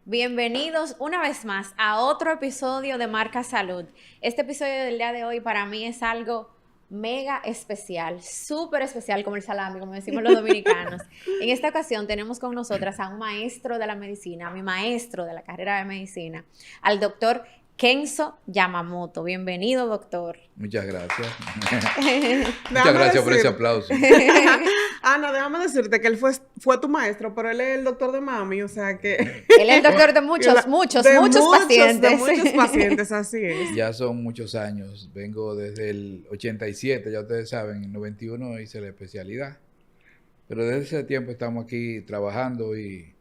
Bienvenidos una vez más a otro episodio de Marca Salud. Este episodio del día de hoy para mí es algo mega especial, súper especial como el salami, como decimos los dominicanos. En esta ocasión tenemos con nosotras a un maestro de la medicina, a mi maestro de la carrera de medicina, al doctor Kenzo Yamamoto. Bienvenido, doctor. Muchas gracias. Muchas Déjame gracias por ese decir, aplauso. Ana, déjame decirte que él fue tu maestro, pero él es el doctor de mami, o sea que... Él es el doctor de muchos pacientes. De muchos pacientes, así es. Ya son muchos años. Vengo desde el 87, ya ustedes saben, en el 91 hice la especialidad. Pero desde ese tiempo estamos aquí trabajando y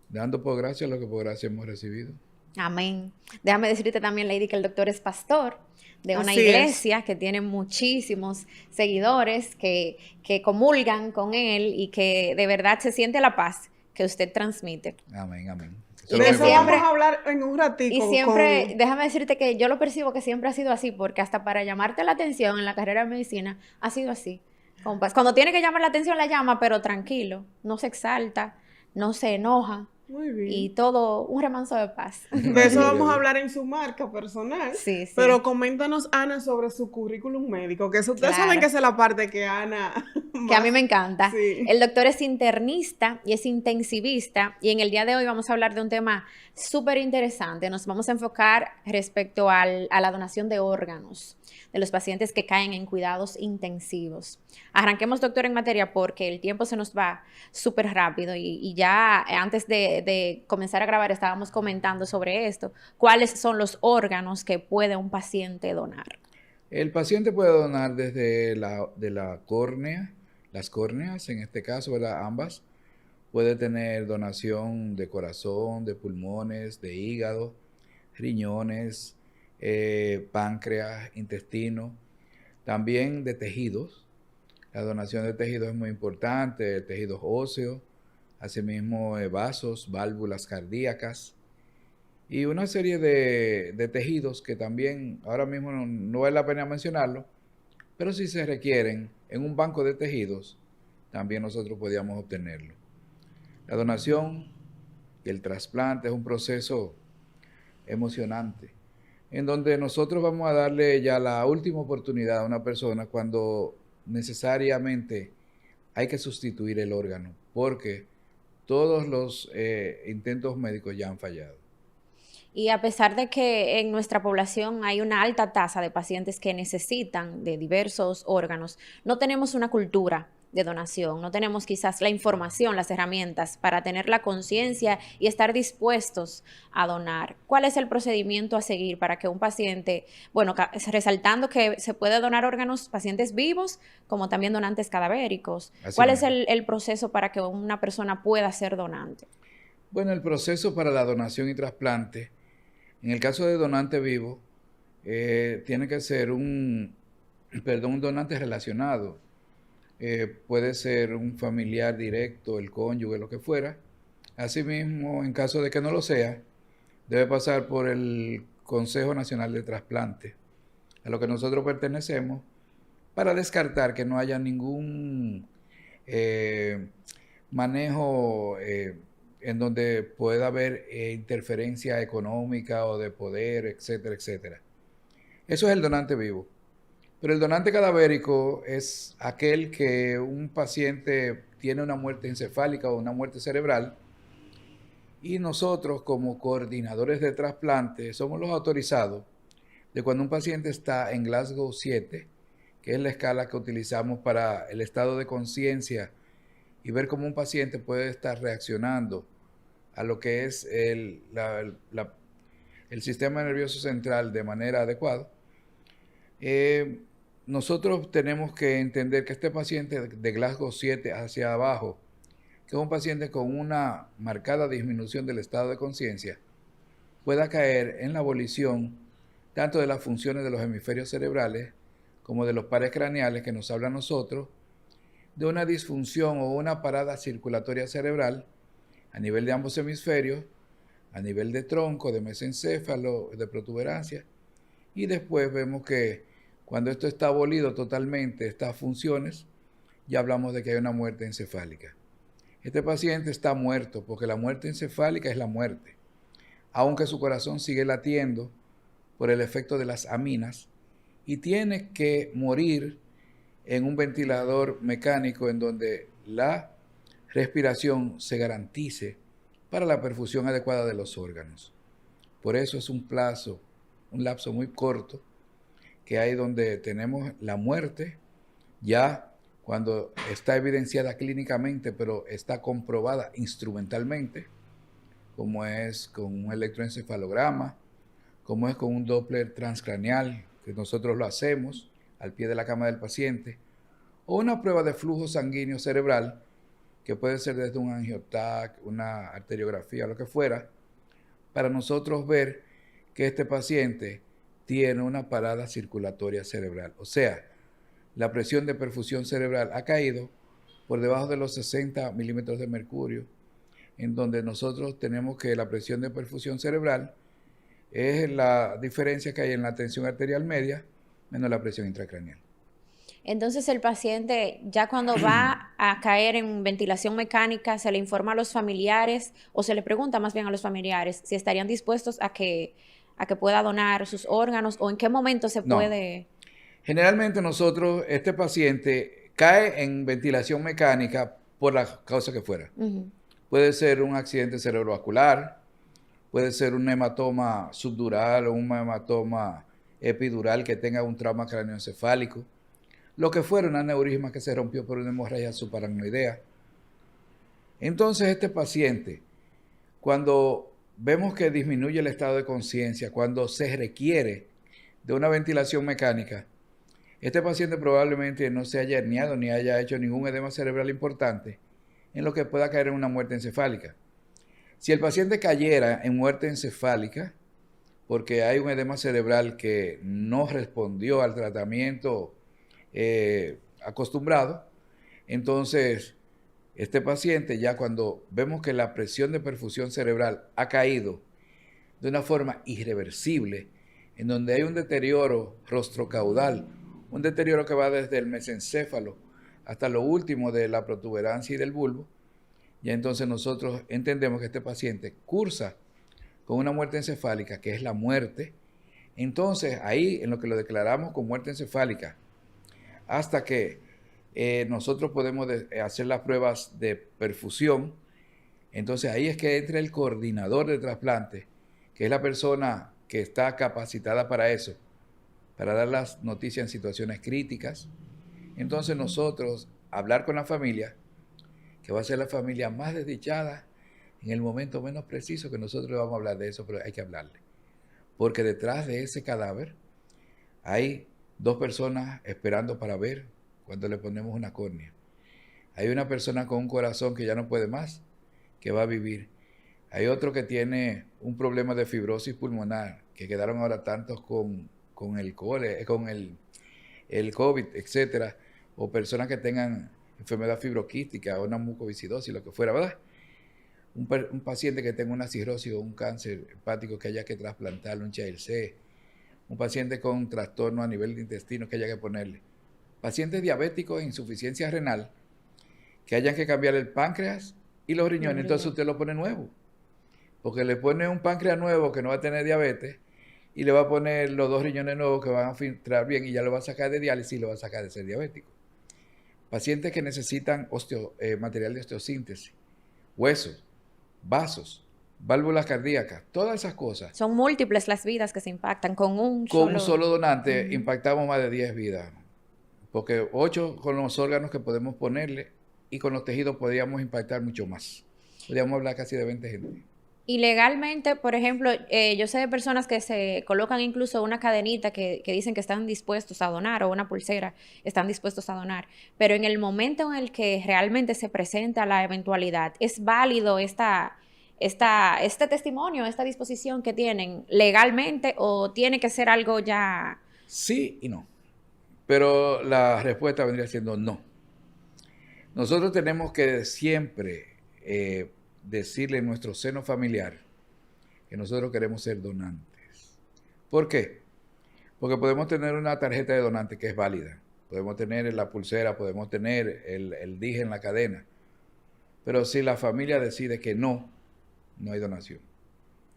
dando por gracia lo que por gracia hemos recibido. Amén. Déjame decirte también, Lady, que el doctor es pastor de una Así iglesia que tiene muchísimos seguidores que comulgan con él y que de verdad se siente la paz que usted transmite. Amén, amén. Y Eso que es lo De eso importante. vamos a hablar en un ratico. Y siempre, déjame decirte que yo lo percibo que siempre ha sido así, porque hasta para llamarte la atención en la carrera de medicina ha sido así, con paz. Cuando tiene que llamar la atención la llama, pero tranquilo, no se exalta, no se enoja. Muy bien. Y todo un remanso de paz. De eso vamos a hablar en su marca personal. Sí, sí. Pero coméntanos, Ana, sobre su currículum médico, que eso ustedes Claro. saben que esa es la parte que Ana... Que a mí me encanta. Sí. El doctor es internista y es intensivista y en el día de hoy vamos a hablar de un tema súper interesante. Nos vamos a enfocar respecto a la donación de órganos de los pacientes que caen en cuidados intensivos. Arranquemos, doctor, en materia porque el tiempo se nos va súper rápido y ya antes de comenzar a grabar estábamos comentando sobre esto. ¿Cuáles son los órganos que puede un paciente donar? El paciente puede donar desde la córnea, las córneas, en este caso, ¿verdad? Ambas. Puede tener donación de corazón, de pulmones, de hígado, riñones, páncreas, intestino, también de tejidos. La donación de tejidos es muy importante, tejidos óseos, asimismo vasos, válvulas cardíacas y una serie de tejidos que también ahora mismo no vale la pena mencionarlo, pero si se requieren en un banco de tejidos, también nosotros podíamos obtenerlo. La donación y el trasplante es un proceso emocionante, en donde nosotros vamos a darle ya la última oportunidad a una persona cuando necesariamente hay que sustituir el órgano, porque todos los intentos médicos ya han fallado. Y a pesar de que en nuestra población hay una alta tasa de pacientes que necesitan de diversos órganos, no tenemos una cultura de donación, no tenemos quizás la información, las herramientas para tener la conciencia y estar dispuestos a donar. ¿Cuál es el procedimiento a seguir para que un paciente, bueno, resaltando que se puede donar órganos pacientes vivos como también donantes cadavéricos? ¿Cuál es el proceso para que una persona pueda ser donante? Bueno, el proceso para la donación y trasplante, en el caso de donante vivo, tiene que ser un donante relacionado. Puede ser un familiar directo, el cónyuge, lo que fuera. Asimismo, en caso de que no lo sea, debe pasar por el Consejo Nacional de Trasplante, a lo que nosotros pertenecemos, para descartar que no haya ningún manejo en donde pueda haber interferencia económica o de poder, etcétera, etcétera. Eso es el donante vivo. Pero el donante cadavérico es aquel que un paciente tiene una muerte encefálica o una muerte cerebral y nosotros como coordinadores de trasplante somos los autorizados de cuando un paciente está en Glasgow 7, que es la escala que utilizamos para el estado de conciencia y ver cómo un paciente puede estar reaccionando a lo que es el sistema nervioso central de manera adecuada. Nosotros tenemos que entender que este paciente de Glasgow 7 hacia abajo, que es un paciente con una marcada disminución del estado de conciencia, pueda caer en la abolición tanto de las funciones de los hemisferios cerebrales como de los pares craneales que nos habla a nosotros, de una disfunción o una parada circulatoria cerebral a nivel de ambos hemisferios, a nivel de tronco, de mesencéfalo, de protuberancia, y después vemos que cuando esto está abolido totalmente, estas funciones, ya hablamos de que hay una muerte encefálica. Este paciente está muerto porque la muerte encefálica es la muerte. aunque su corazón sigue latiendo por el efecto de las aminas, y tiene que morir en un ventilador mecánico en donde la respiración se garantice para la perfusión adecuada de los órganos. Por eso es un lapso muy corto, que hay donde tenemos la muerte ya cuando está evidenciada clínicamente, pero está comprobada instrumentalmente, como es con un electroencefalograma, como es con un Doppler transcraneal, que nosotros lo hacemos al pie de la cama del paciente, o una prueba de flujo sanguíneo cerebral, que puede ser desde un angiotac, una arteriografía, lo que fuera, para nosotros ver que este paciente tiene una parada circulatoria cerebral. O sea, la presión de perfusión cerebral ha caído por debajo de los 60 milímetros de mercurio, en donde nosotros tenemos que la presión de perfusión cerebral es la diferencia que hay en la tensión arterial media menos la presión intracraneal. Entonces el paciente ya cuando va a caer en ventilación mecánica, se le informa a los familiares o se le pregunta más bien a los familiares si estarían dispuestos a que pueda donar sus órganos o en qué momento se puede... Generalmente nosotros, este paciente cae en ventilación mecánica por la causa que fuera. Puede ser un accidente cerebrovascular, puede ser un hematoma subdural o un hematoma epidural que tenga un trauma craneoencefálico, lo que fuera, un aneurisma que se rompió por una hemorragia subaracnoidea. Entonces este paciente, cuando vemos que disminuye el estado de conciencia, cuando se requiere de una ventilación mecánica, este paciente probablemente no se haya herniado ni haya hecho ningún edema cerebral importante, en lo que pueda caer en una muerte encefálica. Si el paciente cayera en muerte encefálica, porque hay un edema cerebral que no respondió al tratamiento acostumbrado, entonces este paciente ya cuando vemos que la presión de perfusión cerebral ha caído de una forma irreversible, en donde hay un deterioro rostrocaudal, un deterioro que va desde el mesencéfalo hasta lo último de la protuberancia y del bulbo, ya entonces nosotros entendemos que este paciente cursa con una muerte encefálica, que es la muerte. Entonces ahí en lo que lo declaramos con muerte encefálica, hasta que nosotros podemos hacer las pruebas de perfusión, entonces ahí es que entra el coordinador de trasplante, que es la persona que está capacitada para eso, para dar las noticias en situaciones críticas. Entonces nosotros hablar con la familia, que va a ser la familia más desdichada en el momento menos preciso, que nosotros vamos a hablar de eso, pero hay que hablarle. Porque detrás de ese cadáver hay dos personas esperando para ver cuando le ponemos una córnea. Hay una persona con un corazón que ya no puede más, que va a vivir. Hay otro que tiene un problema de fibrosis pulmonar, que quedaron ahora tantos con el COVID, etcétera, o personas que tengan enfermedad fibroquística o una mucoviscidosis, lo que fuera, ¿verdad? Un paciente que tenga una cirrosis o un cáncer hepático que haya que trasplantarle, un CHLC, un paciente con trastorno a nivel de intestino que haya que ponerle, pacientes diabéticos e insuficiencia renal que hayan que cambiar el páncreas y los riñones, entonces usted lo pone nuevo, porque le pone un páncreas nuevo que no va a tener diabetes y le va a poner los dos riñones nuevos que van a filtrar bien y ya lo va a sacar de diálisis y lo va a sacar de ser diabético. Pacientes que necesitan material de osteosíntesis, huesos, vasos, válvulas cardíacas, todas esas cosas. Son múltiples las vidas que se impactan con un solo donante. Impactamos más de 10 vidas, porque 8 con los órganos que podemos ponerle y con los tejidos podríamos impactar mucho más. Podríamos hablar casi de 20 gente. Y legalmente, por ejemplo, yo sé de personas que se colocan incluso una cadenita que dicen que están dispuestos a donar o una pulsera, están dispuestos a donar. Pero en el momento en el que realmente se presenta la eventualidad, ¿es válido este testimonio, esta disposición que tienen legalmente o tiene que ser algo ya...? Sí y no. Pero la respuesta vendría siendo no. Nosotros tenemos que siempre decirle en nuestro seno familiar que nosotros queremos ser donantes. ¿Por qué? Porque podemos tener una tarjeta de donante que es válida. Podemos tener la pulsera, podemos tener el dije en la cadena. Pero si la familia decide que no, no hay donación.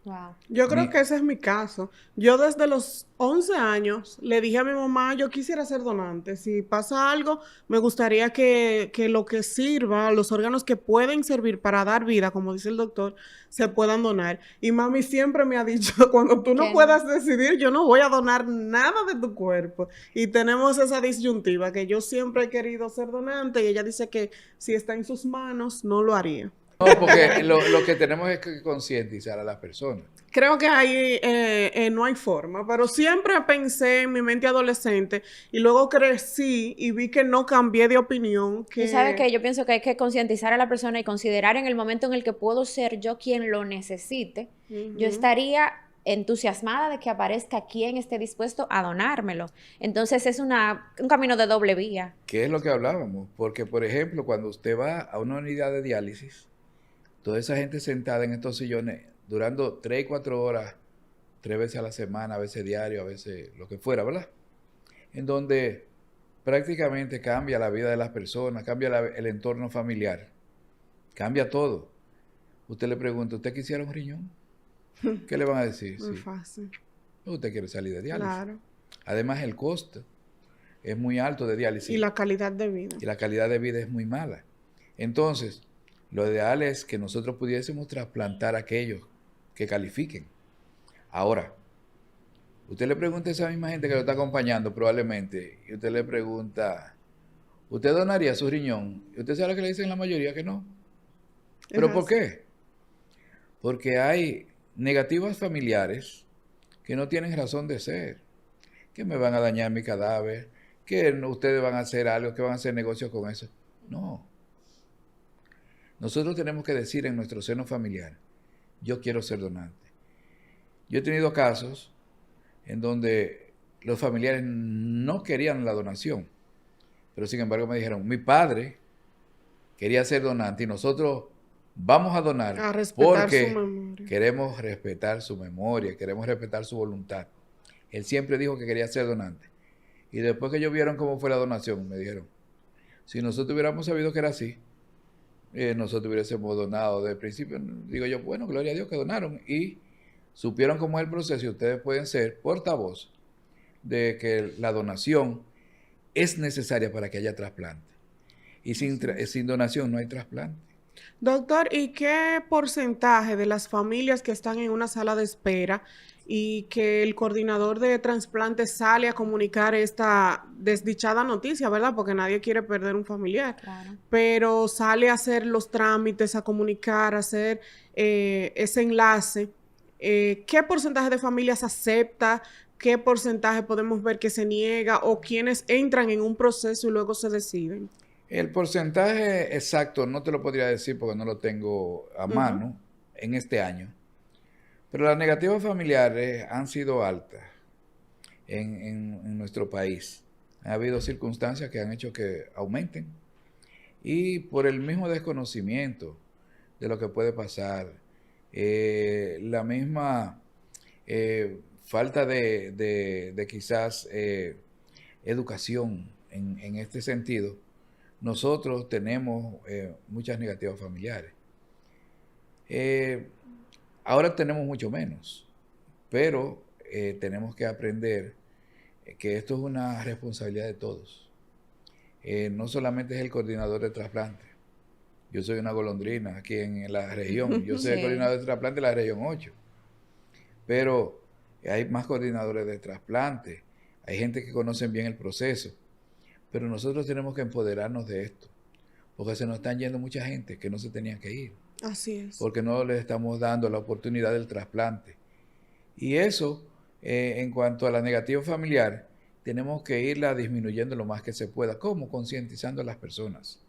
Wow. Yo creo Mi- que ese es mi caso. Yo desde los 11 años le dije a mi mamá, yo quisiera ser donante. Si pasa algo, me gustaría que lo que sirva, los órganos que pueden servir para dar vida, como dice el doctor, se puedan donar. Y mami siempre me ha dicho, cuando tú no Que no. puedas decidir, yo no voy a donar nada de tu cuerpo. Y tenemos esa disyuntiva, que yo siempre he querido ser donante y ella dice que si está en sus manos, no lo haría. No, porque lo que tenemos es que concientizar a las personas. Creo que ahí no hay forma, pero siempre pensé en mi mente adolescente y luego crecí y vi que no cambié de opinión, Tú sabes que que yo pienso que hay que concientizar a la persona y considerar en el momento en el que puedo ser yo quien lo necesite, yo Ujú. estaría entusiasmada de que aparezca quien esté dispuesto a donármelo. Entonces es un camino de doble vía. ¿Qué es lo que hablábamos? Porque, por ejemplo, cuando usted va a una unidad de diálisis, toda esa gente sentada en estos sillones, durando 3 y 4 horas, 3 veces a la semana, a veces diario, a veces lo que fuera, ¿verdad? En donde prácticamente cambia la vida de las personas, cambia el entorno familiar, cambia todo. Usted le pregunta, ¿usted quisiera un riñón? ¿Qué le van a decir? Muy Sí, fácil, usted quiere salir de diálisis. claro. Además, el costo es muy alto de Y diálisis la calidad de vida. y la calidad de vida es muy mala. Entonces, lo ideal es que nosotros pudiésemos trasplantar a aquellos que califiquen. Ahora, usted le pregunta a esa misma gente que lo está acompañando probablemente, y usted le pregunta, ¿usted donaría su riñón? Y usted sabe lo que le dicen la mayoría que no. Es ¿Pero por así. qué? Porque hay negativas familiares que no tienen razón de ser, que me van a dañar mi cadáver, que ustedes van a hacer algo, que van a hacer negocios con eso. No. Nosotros tenemos que decir en nuestro seno familiar, yo quiero ser donante. Yo he tenido casos en donde los familiares no querían la donación, pero sin embargo me dijeron, mi padre quería ser donante y nosotros vamos a donar A respetar su porque memoria. queremos respetar su memoria, queremos respetar su voluntad. Él siempre dijo que quería ser donante. Y después que ellos vieron cómo fue la donación, me dijeron, si nosotros hubiéramos sabido que era así, nosotros hubiésemos donado desde el principio. Digo yo, bueno, gloria a Dios que donaron y supieron cómo es el proceso y ustedes pueden ser portavoz de que la donación es necesaria para que haya trasplante. Y sin donación no hay trasplante. Doctor, ¿y qué porcentaje de las familias que están en una sala de espera y que el coordinador de trasplante sale a comunicar esta desdichada noticia, ¿verdad? Porque nadie quiere perder un familiar, Claro. pero sale a hacer los trámites, a comunicar, a hacer ese enlace? ¿Qué porcentaje de familias acepta? ¿Qué porcentaje podemos ver que se niega o quienes entran en un proceso y luego se deciden? El porcentaje exacto no te lo podría decir porque no lo tengo a Ujú. mano en este año, pero las negativas familiares han sido altas en nuestro país. Ha habido circunstancias que han hecho que aumenten y por el mismo desconocimiento de lo que puede pasar, la misma falta de quizás educación en este sentido, nosotros tenemos muchas negativas familiares. Eh, Ahora tenemos mucho menos, pero tenemos que aprender que esto es una responsabilidad de todos. No solamente es el coordinador de trasplante. Yo soy una golondrina aquí en la región. Yo soy el Sí. coordinador de trasplante de la región 8. Pero hay más coordinadores de trasplante. Hay gente que conocen bien el proceso. Pero nosotros tenemos que empoderarnos de esto. Porque se nos están yendo mucha gente que no se tenían que ir. Así es. Porque no les estamos dando la oportunidad del trasplante. Y eso, en cuanto a la negativa familiar, tenemos que irla disminuyendo lo más que se pueda. ¿Cómo? Concientizando a las personas.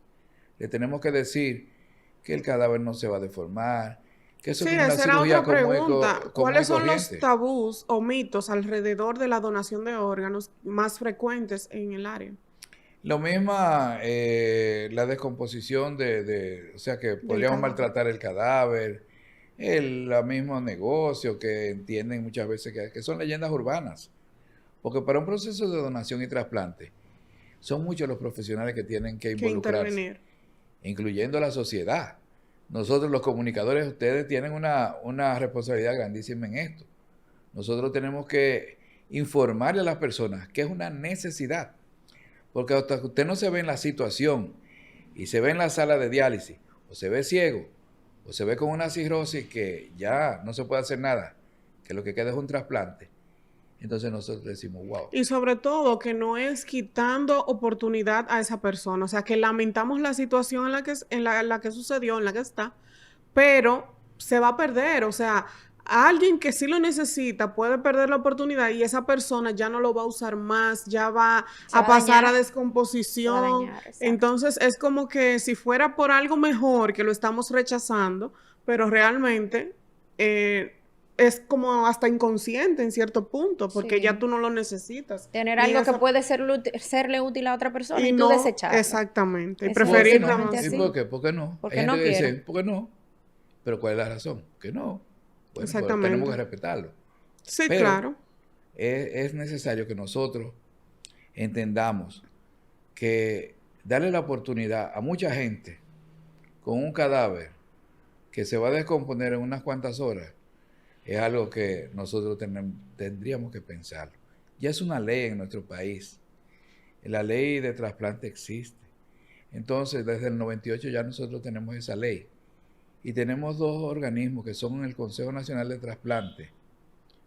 Le tenemos que decir que el cadáver no se va a deformar, que eso Sí, es como una esa era cirugía otra pregunta. común y ¿Cuáles son los corriente. tabús o mitos alrededor de la donación de órganos más frecuentes en el área Lo misma, la descomposición o sea, que del podríamos cadáver? maltratar el cadáver, el mismo negocio que entienden muchas veces que son leyendas urbanas. Porque para un proceso de donación y trasplante, son muchos los profesionales que tienen que Que involucrarse, intervenir. incluyendo la sociedad. nosotros los comunicadores, ustedes tienen una responsabilidad grandísima en esto. Nosotros tenemos que informarle a las personas que es una necesidad. Porque hasta que usted no se ve en la situación y se ve en la sala de diálisis, o se ve ciego, o se ve con una cirrosis que ya no se puede hacer nada, que lo que queda es un trasplante, entonces nosotros decimos, wow. Y sobre todo que no es quitando oportunidad a esa persona. O sea, que lamentamos la situación en la que sucedió, en la que está, pero se va a perder. O sea, alguien que sí lo necesita puede perder la oportunidad y esa persona ya no lo va a usar más, ya va Se va a a pasar a dañar. Se va a descomposición. dañar, exacto. Entonces es como que si fuera por algo mejor que lo estamos rechazando, pero realmente es como hasta inconsciente en cierto punto, porque ya Sí. tú no lo necesitas. Tener Y algo que esa- puede serle útil a otra persona y y tú no, desecharlo. exactamente. Y Es ¿Por qué preferir no? nada simplemente más. ¿Y así. por qué? ¿Por qué no? Hay Porque gente no que dice, quiero. ¿por qué no? Pero ¿cuál es la razón? Que no. Bueno, pues tenemos Exactamente. que respetarlo. Sí, Pero claro. es necesario que nosotros entendamos que darle la oportunidad a mucha gente con un cadáver que se va a descomponer en unas cuantas horas es algo que nosotros tendríamos que pensar. Ya es una ley en nuestro país. La ley de trasplante existe. Entonces, desde el 98 ya nosotros tenemos esa ley. Y tenemos dos organismos que son el Consejo Nacional de Trasplante,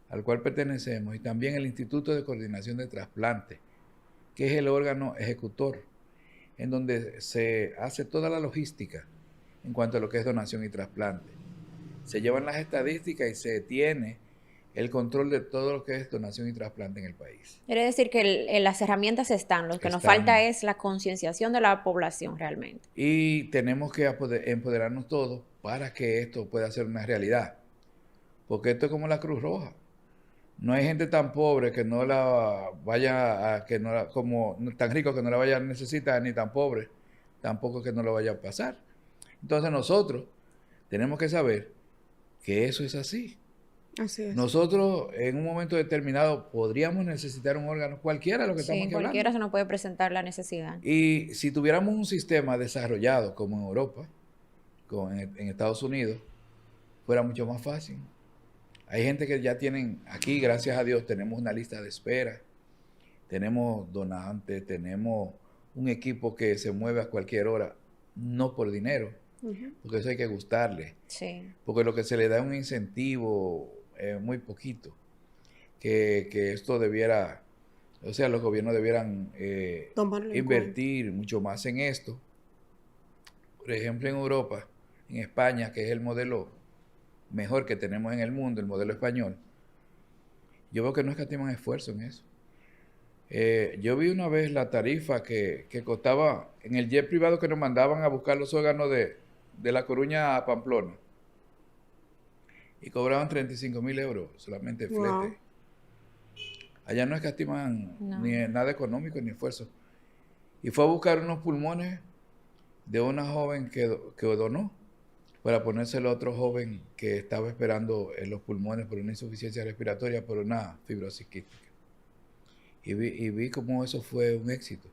al cual pertenecemos, y también el Instituto de Coordinación de Trasplante, que es el órgano ejecutor, en donde se hace toda la logística en cuanto a lo que es donación y trasplante. Se llevan las estadísticas y se tiene el control de todo lo que es donación y trasplante en el país. Quiere decir que las herramientas están, lo que nos Están. falta es la concienciación de la población realmente. Y tenemos que empoderarnos todos para que esto pueda ser una realidad. Porque esto es como la Cruz Roja. No hay gente tan pobre que no la vaya a, que no la, como tan rico que no la vaya a necesitar, ni tan pobre tampoco que no lo vaya a pasar. Entonces nosotros tenemos que saber que eso es así. Así es. Nosotros en un momento determinado podríamos necesitar un órgano, cualquiera de lo que estamos Sí, aquí cualquiera hablando. se nos puede presentar la necesidad. Y si tuviéramos un sistema desarrollado como en Europa, en Estados Unidos, fuera mucho más fácil. Hay gente que ya tienen, aquí gracias a Dios tenemos una lista de espera, tenemos donantes, tenemos un equipo que se mueve a cualquier hora, no por dinero, Ujú. porque eso hay que gustarle, Sí. porque lo que se le da es un incentivo muy poquito, que esto debiera, o sea, los gobiernos debieran Tomarlo en invertir mucho más en esto. Por ejemplo, en Europa, en España, que es el modelo mejor que tenemos en el mundo, el modelo español, yo veo que no escatiman esfuerzo en eso. Yo vi una vez la tarifa que costaba en el jet privado que nos mandaban a buscar los órganos de La Coruña a Pamplona, y cobraban 35.000 euros solamente el Wow. flete. Allá no escatiman No. ni nada económico ni esfuerzo. Y fue a buscar unos pulmones de una joven que donó para ponérselo a otro joven que estaba esperando en los pulmones por una insuficiencia respiratoria, por una fibrosis quística. Y vi cómo eso fue un éxito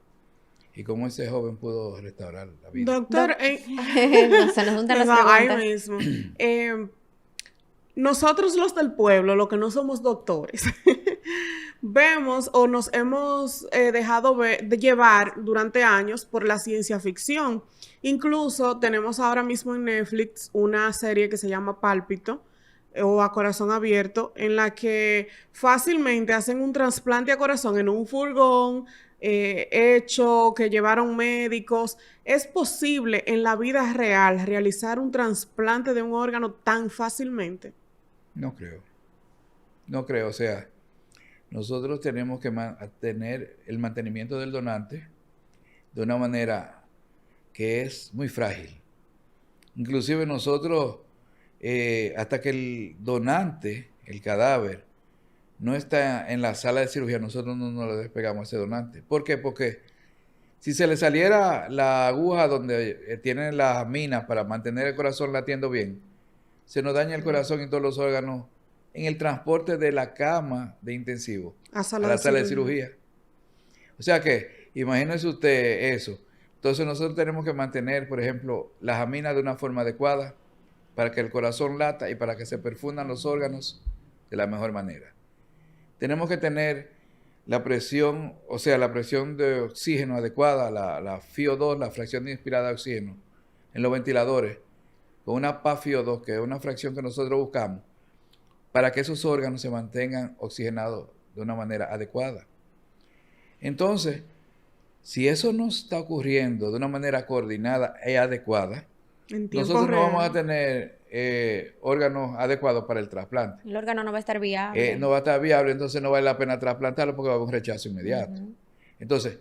y cómo ese joven pudo restaurar la vida. Doctor, Se nos juntan las ahí preguntas. mismo. Nosotros los del pueblo, los que no somos doctores, vemos o nos hemos dejado de llevar durante años por la ciencia ficción. Incluso tenemos ahora mismo en Netflix una serie que se llama Pálpito o A Corazón Abierto, en la que fácilmente hacen un trasplante a corazón en un furgón hecho, que llevaron médicos. ¿Es posible en la vida real realizar un trasplante de un órgano tan fácilmente? No creo. No creo. O sea, nosotros tenemos que tener el mantenimiento del donante de una manera que es muy frágil. Inclusive nosotros, hasta que el donante, el cadáver, no está en la sala de cirugía, nosotros no nos lo despegamos a ese donante. ¿Por qué? Porque si se le saliera la aguja donde tienen las minas para mantener el corazón latiendo bien, se nos daña el corazón y todos los órganos en el transporte de la cama de intensivo a la sala de cirugía. O sea que, imagínese usted eso. Entonces nosotros tenemos que mantener, por ejemplo, las aminas de una forma adecuada, para que el corazón lata y para que se perfundan los órganos de la mejor manera. Tenemos que tener la presión, o sea, la presión de oxígeno adecuada, la FiO2, la fracción inspirada de oxígeno, en los ventiladores, con una PaFiO2, que es una fracción que nosotros buscamos, para que esos órganos se mantengan oxigenados de una manera adecuada. Entonces, si eso no está ocurriendo de una manera coordinada y adecuada, En tiempo nosotros no vamos a real. tener órganos adecuados para el trasplante. El órgano no va a estar viable. No va a estar viable, entonces no vale la pena trasplantarlo porque va a haber un rechazo inmediato. Ujú. Entonces,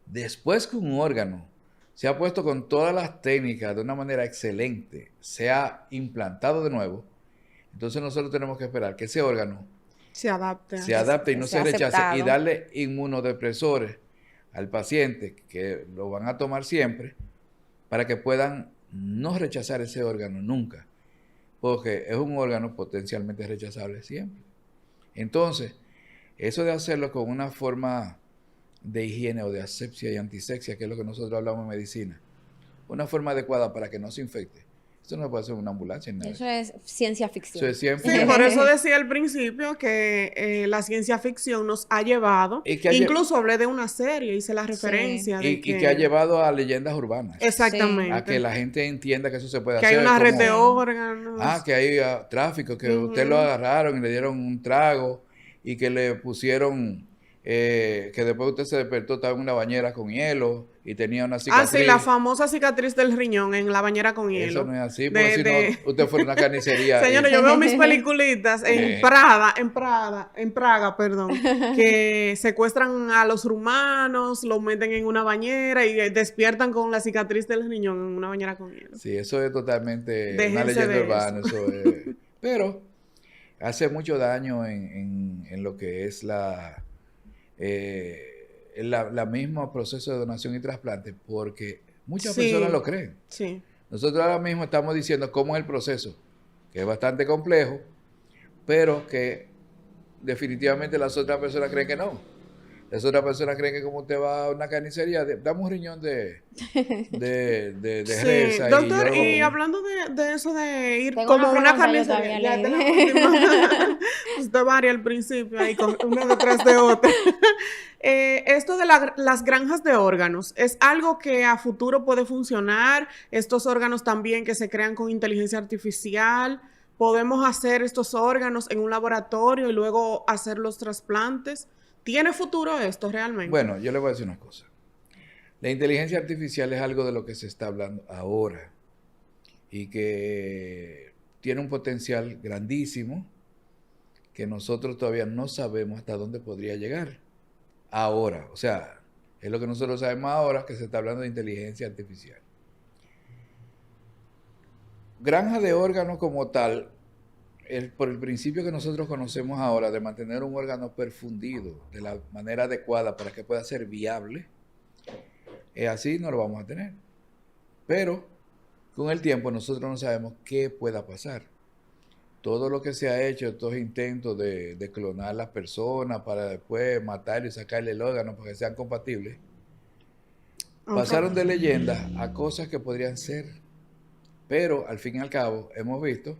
después que un órgano se ha puesto con todas las técnicas de una manera excelente, se ha implantado de nuevo, entonces nosotros tenemos que esperar que ese órgano Se adapta. se adapte y no se sea rechace y aceptado. darle inmunodepresores al paciente, que lo van a tomar siempre, para que puedan no rechazar ese órgano nunca, porque es un órgano potencialmente rechazable siempre. Entonces, eso de hacerlo con una forma de higiene o de asepsia y antisepsia, que es lo que nosotros hablamos en medicina, una forma adecuada para que no se infecte, eso no se puede hacer en una ambulancia ni nada. Eso es ciencia Eso ficción. es Sí, 100%. por eso decía al principio que la ciencia ficción nos ha llevado, Y que incluso hablé de una serie, hice la Sí. referencia de Y que ha llevado a leyendas urbanas, Exactamente. a que la gente entienda que eso se puede Que hay hacer. una red como, de órganos. que hay tráfico, que usted lo agarraron y le dieron un trago y que le pusieron, que después usted se despertó, estaba en una bañera con hielo y tenía una cicatriz. Ah, sí, la famosa cicatriz del riñón en la bañera con hielo. Eso no es así, porque si no, usted fuera a una carnicería. Señores, yo veo mis peliculitas Eh. en Praga, perdón, que secuestran a los rumanos, los meten en una bañera y despiertan con la cicatriz del riñón en una bañera con hielo. Sí, eso es totalmente una Déjense leyenda de urbana. Eso es. Pero hace mucho daño en lo que es la mismo proceso de donación y trasplante, porque muchas Sí. personas lo creen. Sí. Nosotros ahora mismo estamos diciendo cómo es el proceso, que es bastante complejo, pero que definitivamente las otras personas creen que no. Las otras personas creen que como usted va a una carnicería, dame un riñón de Sí, res ahí, doctor, yo- y hablando de eso de ir Tengo como una una pregunta yo carnicería, todavía, ya esta es la Lady. última. Usted varía al principio ahí con una detrás de otra. Esto de las granjas de órganos, ¿es algo que a futuro puede funcionar? Estos órganos también que se crean con inteligencia artificial, ¿podemos hacer estos órganos en un laboratorio y luego hacer los trasplantes? ¿Tiene futuro esto realmente? Bueno, yo le voy a decir una cosa. La inteligencia artificial es algo de lo que se está hablando ahora y que tiene un potencial grandísimo que nosotros todavía no sabemos hasta dónde podría llegar. Ahora, o sea, es lo que nosotros sabemos ahora que se está hablando de inteligencia artificial. Granja de órganos como tal, por el principio que nosotros conocemos ahora de mantener un órgano perfundido de la manera adecuada para que pueda ser viable, así no lo vamos a tener. Pero con el tiempo nosotros no sabemos qué pueda pasar. Todo lo que se ha hecho, estos intentos de clonar las personas para después matar y sacarle el órgano para que sean compatibles, pasaron de leyenda a cosas que podrían ser. Pero al fin y al cabo hemos visto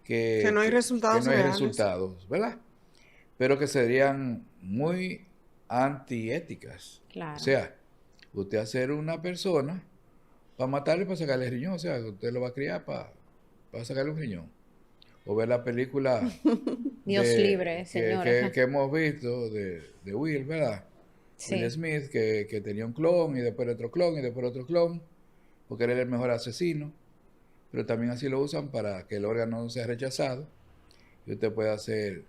que no hay resultados que no hay reales. resultados, ¿verdad? Pero que serían muy antiéticas. Claro. O sea, usted hacer una persona para matarle, para sacarle el riñón, o sea, usted lo va a criar para sacarle un riñón. O ver la película Dios libre, señor. que hemos visto de Will, ¿verdad? Sí. Will Smith, que tenía un clon y después otro clon y después otro clon, porque él era el mejor asesino. Pero también así lo usan para que el órgano no sea rechazado y usted pueda ser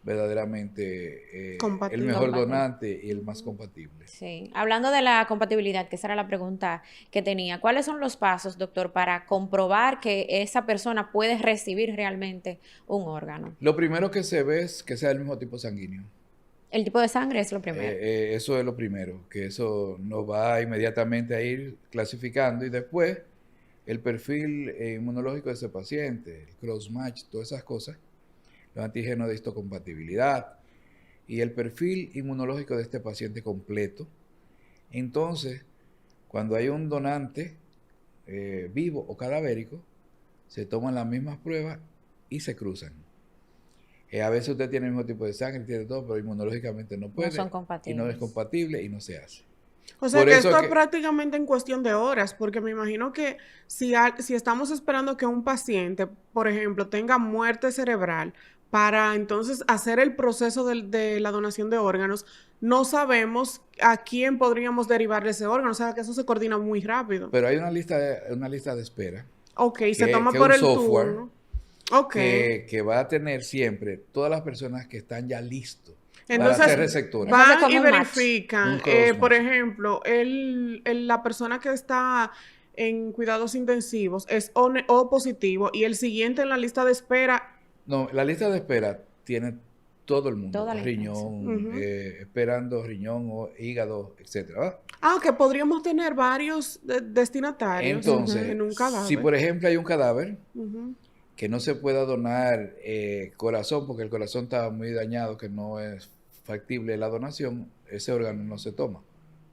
verdaderamente el Compatible. mejor donante y el más compatible. Sí. Hablando de la compatibilidad, que esa era la pregunta que tenía, ¿cuáles son los pasos, doctor, para comprobar que esa persona puede recibir realmente un órgano? Lo primero que se ve es que sea del mismo tipo sanguíneo. El tipo de sangre es lo primero. Eso es lo primero, que eso nos va inmediatamente a ir clasificando y después el perfil inmunológico de ese paciente, el cross-match, todas esas cosas, los antígenos de histocompatibilidad y el perfil inmunológico de este paciente completo. Entonces, cuando hay un donante vivo o cadavérico, se toman las mismas pruebas y se cruzan. A veces usted tiene el mismo tipo de sangre, tiene todo, pero inmunológicamente no puede. No son Y no es compatibles. compatible y no se hace. O sea Por que eso esto es es que, prácticamente en cuestión de horas, porque me imagino que si estamos esperando que un paciente, por ejemplo, tenga muerte cerebral para entonces hacer el proceso de la donación de órganos, no sabemos a quién podríamos derivarle ese órgano, o sea que eso se coordina muy rápido. pero hay una lista de espera, Ok, se que toma es por un el software turno. Ok. que va a tener siempre todas las personas que están ya listos para Entonces ser receptoras. Eso hace van y como un match. verifican, Un cross por match. ejemplo, la persona que está en cuidados intensivos es O positivo y el siguiente en la lista de espera. No, la lista de espera tiene todo el mundo, Toda la información. riñón, Ujú. esperando riñón o hígado, etcétera, ¿verdad? Ah, que podríamos tener varios destinatarios Entonces, en un si cadáver. por ejemplo hay un cadáver Ujú. que no se pueda donar corazón, porque el corazón está muy dañado, que no es factible la donación, ese órgano no se toma,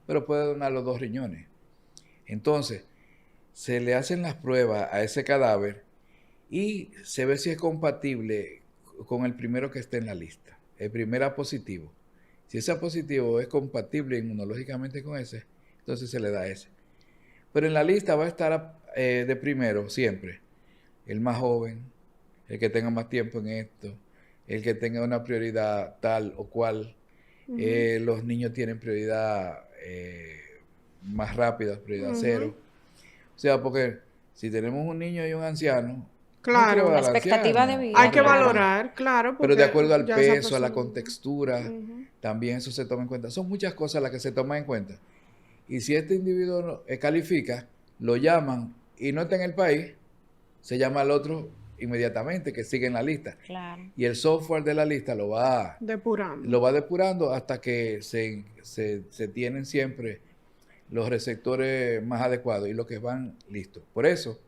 pero puede donar los dos riñones. Entonces, se le hacen las pruebas a ese cadáver y se ve si es compatible con el primero que esté en la lista. El primero A positivo. Si ese A positivo es compatible inmunológicamente con ese, entonces se le da ese. Pero en la lista va a estar de primero siempre el más joven, el que tenga más tiempo en esto, el que tenga una prioridad tal o cual. Ujú. Los niños tienen prioridad más rápida, prioridad Ujú. cero. O sea, porque si tenemos un niño y un anciano, no es que le va a Claro. dar La al expectativa de anciano, Hay vida, que claro. valorar, claro, pero de porque acuerdo al ya esa peso, a la persona. contextura, Ujú. también eso se toma en cuenta. Son muchas cosas las que se toman en cuenta. Y si este individuo califica, lo llaman y no está en el país, se llama al otro inmediatamente que sigue en la lista. Claro. Y el software de la lista Depurando. lo va depurando hasta que se tienen siempre los receptores más adecuados y los que van listos. Por eso,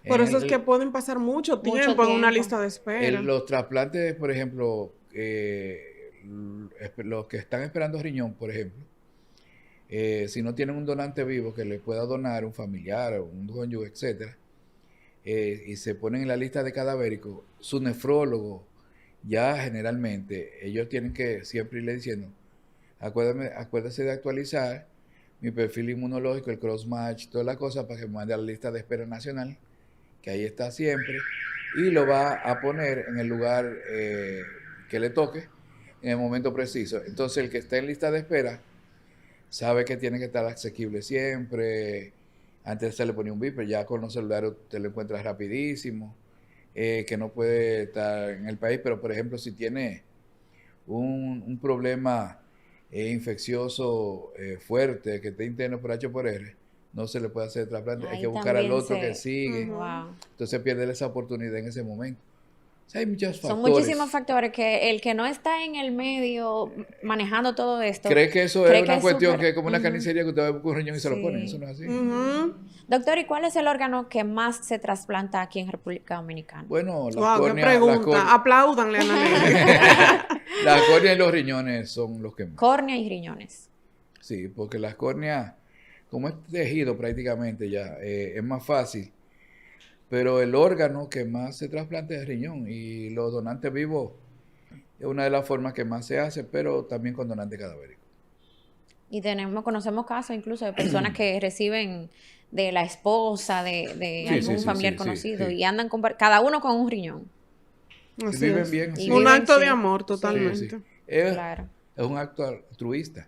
Por en eso es que pueden pasar mucho Mucho tiempo en una tiempo. lista de espera. los trasplantes, por ejemplo, los que están esperando riñón, por ejemplo, si no tienen un donante vivo que le pueda donar un familiar o un cónyuge, etcétera, y se ponen en la lista de cadavéricos, su nefrólogo, ya generalmente, ellos tienen que siempre irle diciendo, acuérdese de actualizar mi perfil inmunológico, el cross-match, toda la cosa, para que me mande a la lista de espera nacional, que ahí está siempre, y lo va a poner en el lugar que le toque, en el momento preciso. Entonces, el que está en lista de espera sabe que tiene que estar asequible siempre. Antes se le ponía un beeper, ya con los celulares te lo encuentras rapidísimo. Que no puede estar en el país, pero por ejemplo, si tiene un problema infeccioso fuerte que esté interno por H por R, no se le puede hacer trasplante. Hay que Ahí buscar al también otro que se... sigue. Ujú. Wow. Entonces pierde esa oportunidad en ese momento. O sea, hay muchos Son factores. muchísimos factores que el que no está en el medio manejando todo esto, ¿Cree que eso es cree que una es cuestión súper... que es como una Ujú. carnicería que usted va a buscar un riñón y se lo pone? Eso Sí. no es así. Ujú. Doctor, ¿y cuál es el órgano que más se trasplanta aquí en República Dominicana? Bueno, Wow, qué pregunta. Apláudanle a Ana. las córneas y los riñones son los que más. Córnea y riñones. Sí, porque las córneas, como es tejido prácticamente ya, es más fácil. Pero el órgano que más se trasplanta es el riñón y los donantes vivos es una de las formas que más se hace, pero también con donante cadavérico. Y conocemos casos incluso de personas que reciben de la esposa, de Sí, algún familiar sí, conocido sí. y andan cada uno con un riñón. Y Así viven es. bien Y así. Un viven, acto de sí, amor, sí, Sí, sí. totalmente. claro, Es un acto altruista,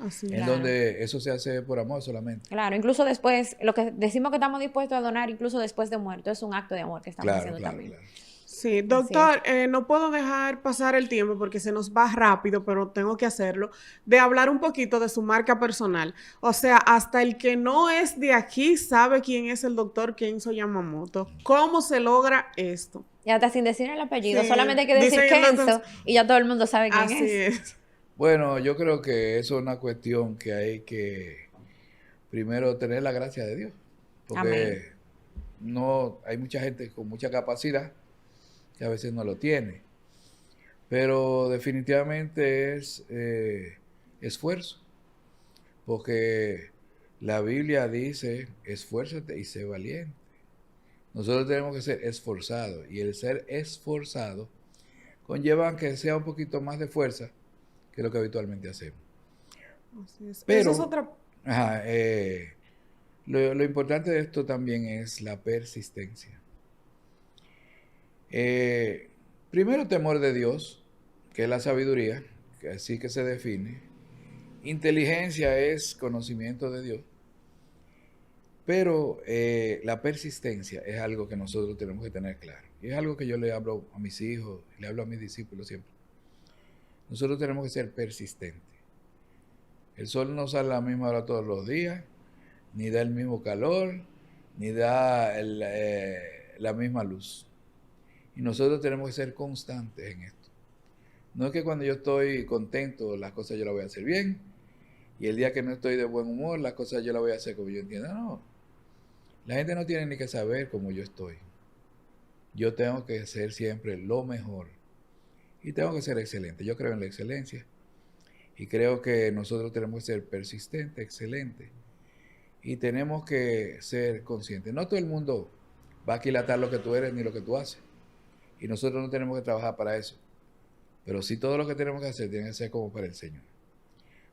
Así en es. Claro. donde eso se hace por amor solamente. claro. Incluso después, lo que decimos que estamos dispuestos a donar, incluso después de muerto, es un acto de amor que estamos Claro, haciendo claro, también. claro. Sí, Así es. doctor, no puedo dejar pasar el tiempo porque se nos va rápido, pero tengo que hacerlo, de hablar un poquito de su marca personal. O sea, hasta el que no es de aquí sabe quién es el doctor Kenzo Yamamoto. ¿Cómo se logra esto? Y hasta sin decir el apellido, Sí, solamente hay que decir dicen el doctor- Kenzo y ya todo el mundo sabe quién Así es. es. Bueno, yo creo que eso es una cuestión que hay que primero tener la gracia de Dios, porque Amén. no hay mucha gente con mucha capacidad que a veces no lo tiene, pero definitivamente es esfuerzo, porque la Biblia dice, esfuérzate y sé valiente. Nosotros tenemos que ser esforzados y el ser esforzado conlleva que sea un poquito más de fuerza que lo que habitualmente hacemos. Así es. Eso es Pero, otra... ajá, lo importante de esto también es la persistencia. Primero, temor de Dios, que es la sabiduría, que así que se define. Inteligencia es conocimiento de Dios. Pero la persistencia es algo que nosotros tenemos que tener claro. Y es algo que yo le hablo a mis hijos, le hablo a mis discípulos siempre. Nosotros tenemos que ser persistentes. El sol no sale a la misma hora todos los días, ni da el mismo calor, ni da la misma luz. Y nosotros tenemos que ser constantes en esto. No es que cuando yo estoy contento, las cosas yo las voy a hacer bien, y el día que no estoy de buen humor, las cosas yo las voy a hacer como yo entienda. No, la gente no tiene ni que saber cómo yo estoy. Yo tengo que ser siempre lo mejor. Y tengo que ser excelente. Yo creo en la excelencia. Y creo que nosotros tenemos que ser persistentes, excelentes. Y tenemos que ser conscientes. No todo el mundo va a aquilatar lo que tú eres ni lo que tú haces. Y nosotros no tenemos que trabajar para eso. Pero sí todo lo que tenemos que hacer tiene que ser como para el Señor.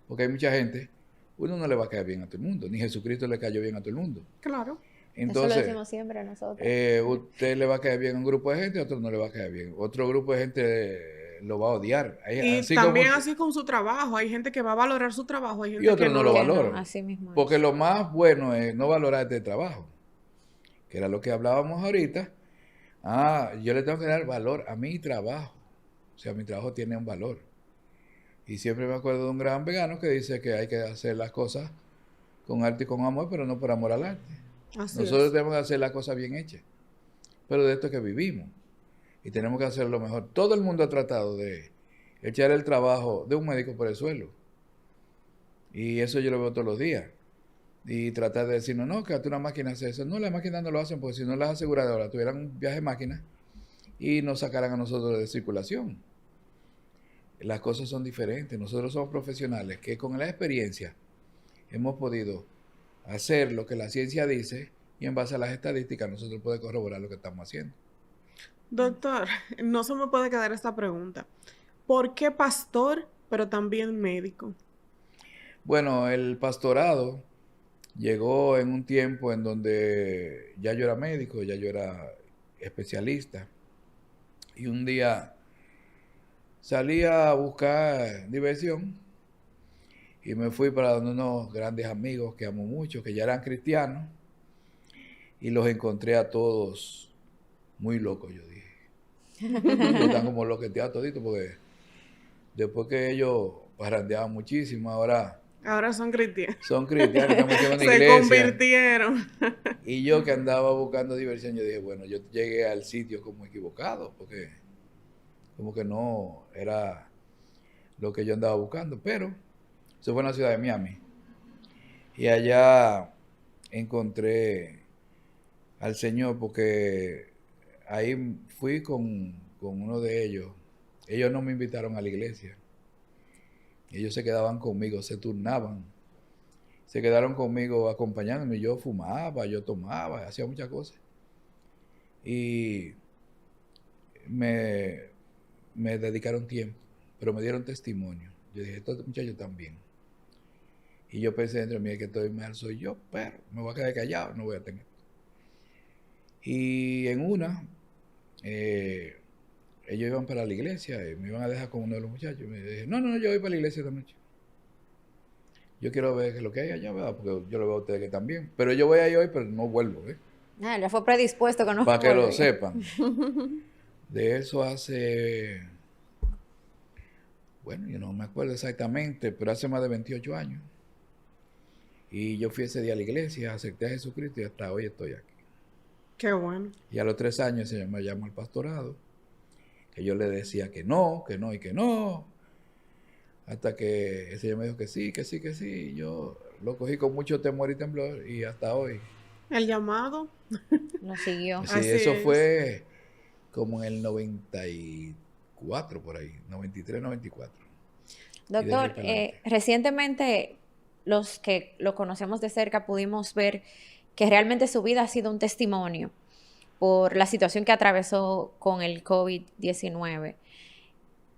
Porque hay mucha gente, uno no le va a caer bien a todo el mundo. Ni Jesucristo le cayó bien a todo el mundo. Claro. Eso lo Entonces, decimos siempre nosotros. usted le va a caer bien a un grupo de gente, otro no le va a caer bien. Otro grupo de gente lo va a odiar. Y Así también como, así con su trabajo. Hay gente que va a valorar su trabajo, hay y gente que otros no no lo lo... Que no, valoran. así mismo Porque es. lo más bueno es no valorar este trabajo, que era lo que hablábamos ahorita. Yo le tengo que dar valor a mi trabajo. O sea, mi trabajo tiene un valor. Y siempre me acuerdo de un gran vegano que dice que hay que hacer las cosas con arte y con amor, pero no por amor al arte. Así Nosotros es. tenemos que hacer las cosas bien hechas. Pero de esto que vivimos. Y tenemos que hacer lo mejor. Todo el mundo ha tratado de echar el trabajo de un médico por el suelo. Y eso yo lo veo todos los días. Y tratar de decir, no, que hasta una máquina hace eso. No, las máquinas no lo hacen porque si no las aseguradoras tuvieran un viaje de máquina y nos sacaran a nosotros de circulación. Las cosas son diferentes. Nosotros somos profesionales que con la experiencia hemos podido hacer lo que la ciencia dice y en base a las estadísticas nosotros podemos corroborar lo que estamos haciendo. Doctor, no se me puede quedar esta pregunta. ¿Por qué pastor, pero también médico? Bueno, el pastorado llegó en un tiempo en donde ya yo era médico, ya yo era especialista. Y un día salí a buscar diversión y me fui para donde unos grandes amigos que amo mucho, que ya eran cristianos, y los encontré a todos muy locos, yo dije. Están como loqueteados toditos, porque después que ellos parrandeaban muchísimo, ahora Ahora son cristianos. son cristianos, están metidos en una Se iglesia. convirtieron. Y yo que andaba buscando diversión, yo dije, bueno, yo llegué al sitio como equivocado, porque como que no era lo que yo andaba buscando, pero eso fue en la ciudad de Miami. Y allá encontré al Señor porque ahí fui con uno de ellos. Ellos no me invitaron a la iglesia. Ellos se quedaban conmigo, se turnaban. Se quedaron conmigo acompañándome. Yo fumaba, yo tomaba, hacía muchas cosas. Y me dedicaron tiempo, pero me dieron testimonio. Yo dije, estos muchachos también. Y yo pensé dentro de mí que estoy mal soy yo, pero me voy a quedar callado, no voy a tener. Y en una, ellos iban para la iglesia y me iban a dejar con uno de los muchachos. Y me dije, no, yo voy para la iglesia esta noche. Yo quiero ver lo que hay allá, ¿verdad? Porque yo lo veo a ustedes que también. Pero yo voy ahí hoy, pero no vuelvo, ¿eh? Ya fue predispuesto que no Para que lo volvía. sepan. De eso hace, bueno, yo no me acuerdo exactamente, pero hace más de 28 años. Y yo fui ese día a la iglesia, acepté a Jesucristo y hasta hoy estoy aquí. Qué bueno. Y a los 3 años el Señor me llamó al pastorado, que yo le decía que no y que no. Hasta que el Señor me dijo que sí, que sí, que sí. Y yo lo cogí con mucho temor y temblor y hasta hoy. El llamado. Lo siguió. Sí, Así eso es. fue como en el 94 por ahí, 93, 94. Doctor, para adelante. recientemente los que lo conocemos de cerca pudimos ver que realmente su vida ha sido un testimonio por la situación que atravesó con el COVID-19.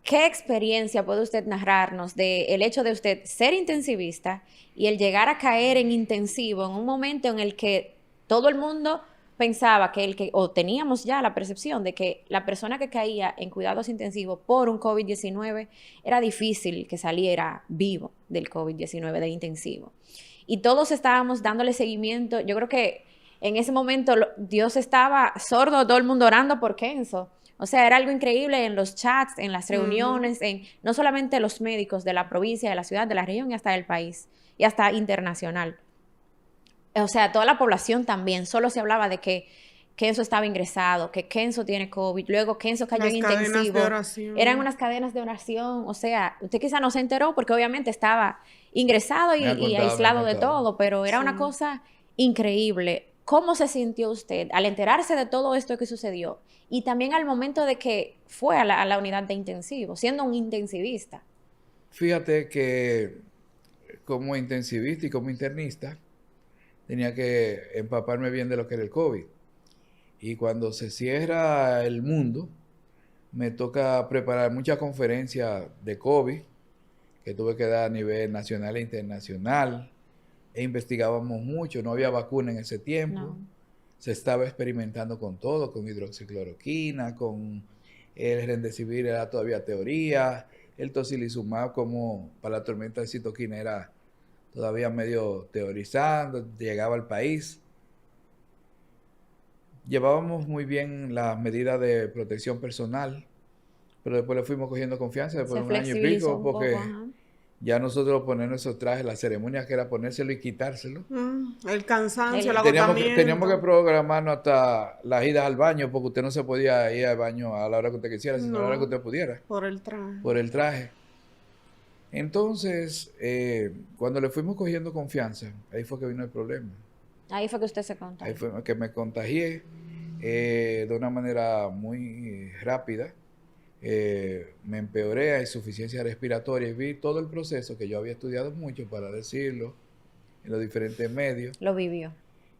¿Qué experiencia puede usted narrarnos del hecho de usted ser intensivista y el llegar a caer en intensivo en un momento en el que todo el mundo pensaba o teníamos ya la percepción de que la persona que caía en cuidados intensivos por un COVID-19 era difícil que saliera vivo del COVID-19 de intensivo? Y todos estábamos dándole seguimiento. Yo creo que en ese momento Dios estaba sordo, todo el mundo orando por Kenzo. O sea, era algo increíble en los chats, en las reuniones, en no solamente los médicos de la provincia, de la ciudad, de la región y hasta del país, y hasta internacional. O sea, toda la población también, solo se hablaba de que Kenzo estaba ingresado, que Kenzo tiene COVID, luego Kenzo cayó en intensivo. Eran unas cadenas de oración, o sea, usted quizá no se enteró porque obviamente estaba ingresado y aislado de todo, pero era una cosa increíble. ¿Cómo se sintió usted al enterarse de todo esto que sucedió? Y también al momento de que fue a la unidad de intensivo, siendo un intensivista. Fíjate que como intensivista y como internista, tenía que empaparme bien de lo que era el COVID. Y cuando se cierra el mundo, me toca preparar muchas conferencias de COVID, que tuve que dar a nivel nacional e internacional, e investigábamos mucho, no había vacuna en ese tiempo, no. Se estaba experimentando con todo, con hidroxicloroquina, con el remdesivir era todavía teoría, el tocilizumab como para la tormenta de citoquina era todavía medio teorizando, llegaba al país. Llevábamos muy bien las medidas de protección personal, pero después le fuimos cogiendo confianza después de un año y pico, porque ya nosotros ponernos esos trajes, la ceremonia que era ponérselo y quitárselo. El cansancio, el agotamiento. Teníamos que programarnos hasta las idas al baño, porque usted no se podía ir al baño a la hora que usted quisiera, sino a la hora que usted pudiera. Por el traje. Por el traje. Entonces, cuando le fuimos cogiendo confianza, ahí fue que vino el problema. Ahí fue que usted se contagió. Ahí fue que me contagié de una manera muy rápida. Me empeoré a insuficiencia respiratoria y vi todo el proceso que yo había estudiado mucho, para decirlo, en los diferentes medios. Lo vivió.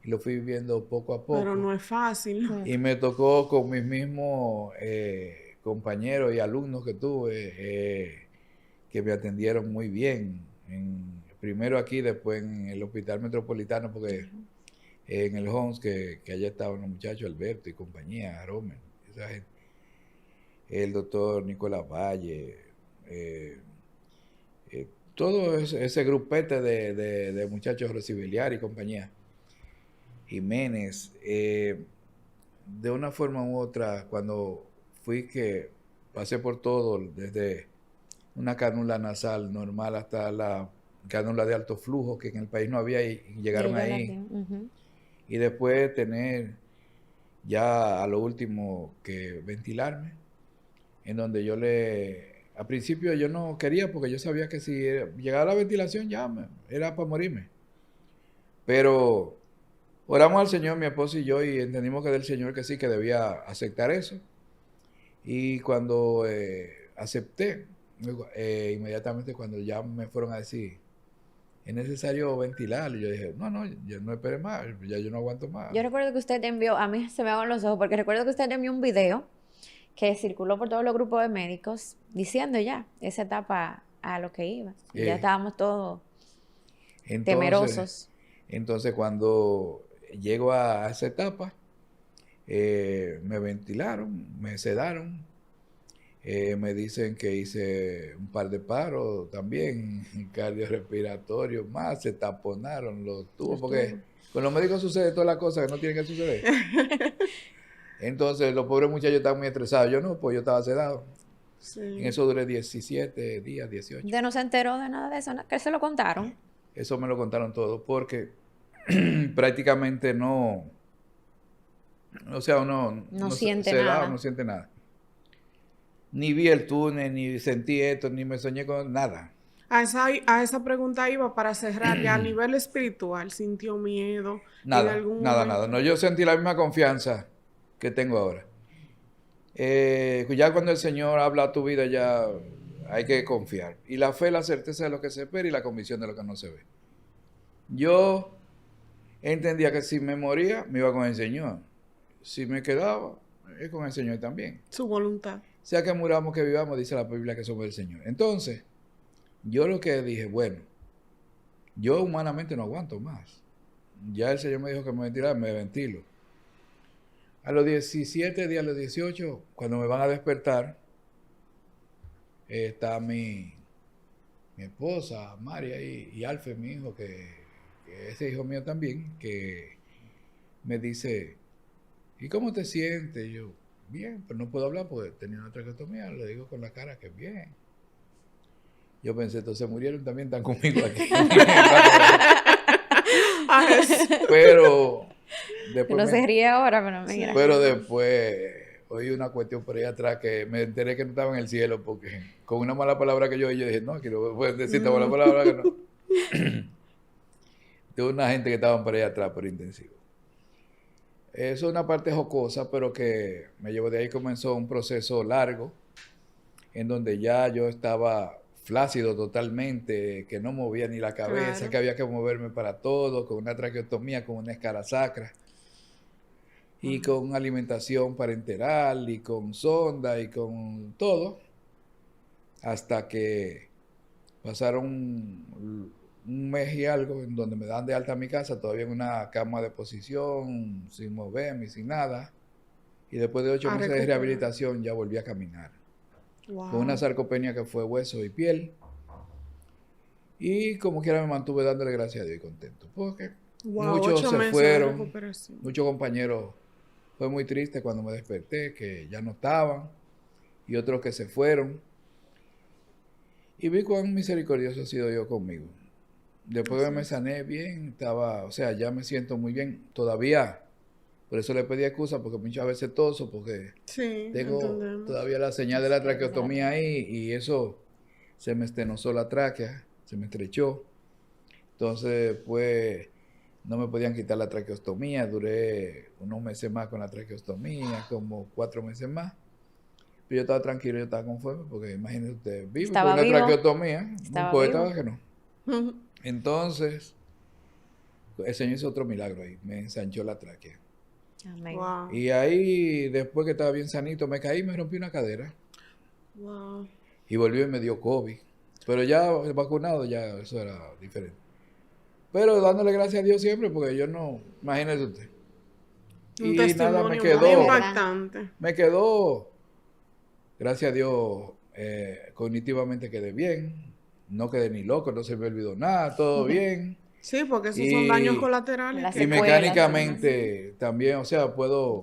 Y lo fui viviendo poco a poco. Pero no es fácil. Y me tocó con mis mismos compañeros y alumnos que tuve, que me atendieron muy bien. Primero aquí, después en el Hospital Metropolitano, porque en el Homs, que allá estaban los muchachos, Alberto y compañía, Romer, esa gente. El doctor Nicolás Valle, todo ese grupete de muchachos, Rosibeliar y compañía, Jiménez, de una forma u otra, cuando fui que pasé por todo, desde una cánula nasal normal hasta la cánula de alto flujo, que en el país no había y llegaron ahí, y después tener ya a lo último que ventilarme, en donde yo al principio yo no quería, porque yo sabía que si llegaba la ventilación ya era para morirme. Pero oramos al Señor, mi esposo y yo, y entendimos que del Señor que sí, que debía aceptar eso. Y cuando acepté, inmediatamente cuando ya me fueron a decir, es necesario ventilar, y yo dije, no, yo no esperé más, ya yo no aguanto más. Yo recuerdo que usted envió, a mí se me aguan los ojos, porque recuerdo que usted envió un video que circuló por todos los grupos de médicos diciendo ya esa etapa a lo que iba. Ya estábamos todos temerosos. Entonces, cuando llego a esa etapa, me ventilaron, me sedaron, me dicen que hice un par de paros también, cardiorrespiratorios más, se taponaron los tubos, porque con los médicos sucede todas las cosas que no tienen que suceder. Entonces, los pobres muchachos estaban muy estresados. Yo no, pues yo estaba sedado. Sí. En eso duré 17 días, 18. ¿Usted no se enteró de nada de eso? ¿No? ¿Qué se lo contaron? Eso me lo contaron todo, porque prácticamente no... O sea, uno no siente nada. No siente nada. Ni vi el túnel, ni sentí esto, ni me soñé con nada. A esa pregunta iba para cerrar. Ya a nivel espiritual, ¿sintió miedo? Nada. No, yo sentí la misma confianza que tengo ahora. Ya cuando el Señor habla a tu vida, ya hay que confiar. Y la fe, la certeza de lo que se espera y la convicción de lo que no se ve. Yo entendía que si me moría, me iba con el Señor. si me quedaba, es con el Señor también. Su voluntad. Sea que muramos, que vivamos, dice la Biblia que somos del Señor. Entonces, yo lo que dije, bueno, yo humanamente no aguanto más. Ya el Señor me dijo que me ventilara, me ventilo. A los 17 días, a los 18, cuando me van a despertar, está mi esposa, María, y Alfe, mi hijo, que es hijo mío también, que me dice, ¿y cómo te sientes? Y yo, bien, pero no puedo hablar porque tenía una traqueotomía, le digo con la cara que bien. Yo pensé, entonces murieron también, están conmigo aquí. Pero después No se ríe ahora, pero mira. pero después oí una cuestión por ahí atrás que me enteré que no estaba en el cielo porque con una mala palabra que yo dije, no, que no pueden decir esta mala palabra que no. De una gente que estaban por ahí atrás por intensivo. Eso es una parte jocosa, pero que me llevó de ahí, comenzó un proceso largo en donde ya yo estaba flácido totalmente, que no movía ni la cabeza, Claro. que había que moverme para todo, con una traqueotomía, con una escara sacra, y con alimentación parenteral, y con sonda, y con todo, hasta que pasaron un mes y algo en donde me dan de alta a mi casa, todavía en una cama de posición, sin moverme, sin nada, y después de 8 meses de recuperar. rehabilitación ya volví a caminar. Wow. Con una sarcopenia que fue hueso y piel. Y como quiera me mantuve dándole gracias a Dios y contento. Porque Wow, muchos 8 se meses de fueron, recuperación. muchos compañeros, fue muy triste cuando me desperté, que ya no estaban, y otros que se fueron. Y vi cuán misericordioso ha sido Dios conmigo. Después que me sané bien, ya me siento muy bien. Todavía, por eso le pedí excusa, porque muchas veces toso, porque Sí, tengo entendemos. todavía la señal de la traqueotomía ahí y eso se me estenosó la tráquea, se me estrechó. Entonces, pues, no me podían quitar la traqueostomía. Duré unos meses más con la traqueostomía, como 4 meses más. Pero yo estaba tranquilo, yo estaba conforme, porque imagínese usted, vivo con Estaba una vivo. traqueotomía, un Estaba poeta vivo. que no. Entonces, el Señor hizo otro milagro ahí, me ensanchó la tráquea. Amén. Wow. Y ahí, después que estaba bien sanito, me caí y me rompí una cadera. Wow. Y volvió y me dio COVID. Pero ya vacunado, ya eso era diferente. Pero dándole gracias a Dios siempre, porque yo no, imagínese usted. Un Y nada, testimonio muy impactante. me quedó, gracias a Dios, cognitivamente quedé bien. No quedé ni loco, no se me olvidó nada, todo bien. Sí, porque esos son daños Y, colaterales. Las y secuelas, mecánicamente también, o sea, puedo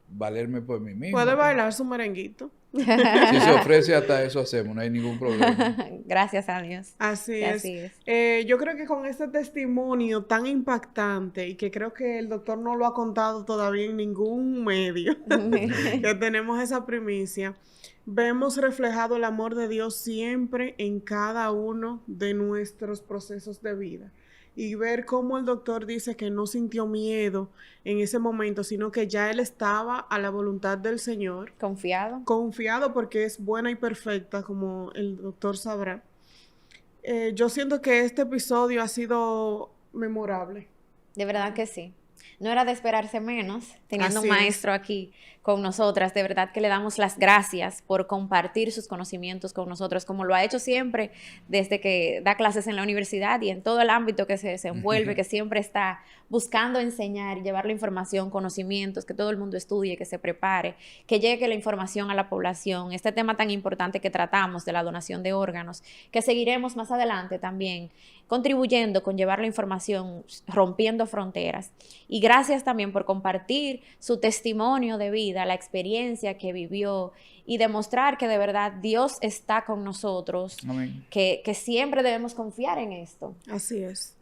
valerme por mí mismo. Puede bailar su merenguito. Si se ofrece, hasta eso hacemos, no hay ningún problema. Gracias a Dios. Así Que es. así es. Yo creo que con este testimonio tan impactante y que creo que el doctor no lo ha contado todavía en ningún medio, que tenemos esa primicia, vemos reflejado el amor de Dios siempre en cada uno de nuestros procesos de vida. Y ver cómo el doctor dice que no sintió miedo en ese momento, sino que ya él estaba a la voluntad del Señor, Confiado. confiado porque es buena y perfecta, como el doctor sabrá. Yo siento que este episodio ha sido memorable. De verdad que sí. No era de esperarse menos, teniendo Así un es. maestro aquí con nosotras. De verdad que le damos las gracias por compartir sus conocimientos con nosotros, como lo ha hecho siempre desde que da clases en la universidad y en todo el ámbito que se desenvuelve, que siempre está buscando enseñar, llevar la información, conocimientos, que todo el mundo estudie, que se prepare, que llegue la información a la población. Este tema tan importante que tratamos de la donación de órganos, que seguiremos más adelante también contribuyendo con llevar la información, rompiendo fronteras. Y gracias también por compartir su testimonio de vida, la experiencia que vivió y demostrar que de verdad Dios está con nosotros, Amén. que siempre debemos confiar en esto. Así es.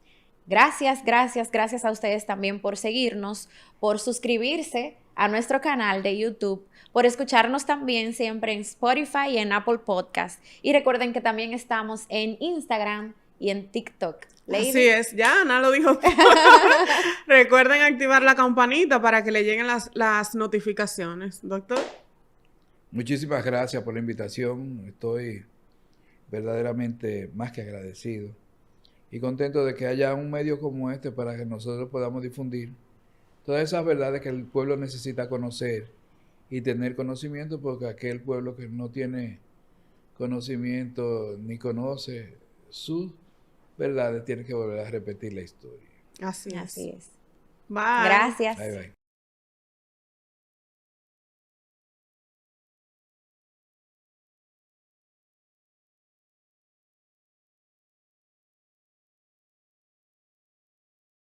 Gracias, gracias, gracias a ustedes también por seguirnos, por suscribirse a nuestro canal de YouTube, por escucharnos también siempre en Spotify y en Apple Podcast. Y recuerden que también estamos en Instagram y en TikTok. Lady. Así es, ya Ana lo dijo. Recuerden activar la campanita para que le lleguen las notificaciones, doctor. Muchísimas gracias por la invitación. Estoy verdaderamente más que agradecido y contento de que haya un medio como este para que nosotros podamos difundir Todas esas verdades que el pueblo necesita conocer y tener conocimiento, porque aquel pueblo que no tiene conocimiento ni conoce sus verdades tiene que volver a repetir la historia. Así es. Así es. Bye. Gracias. Bye bye.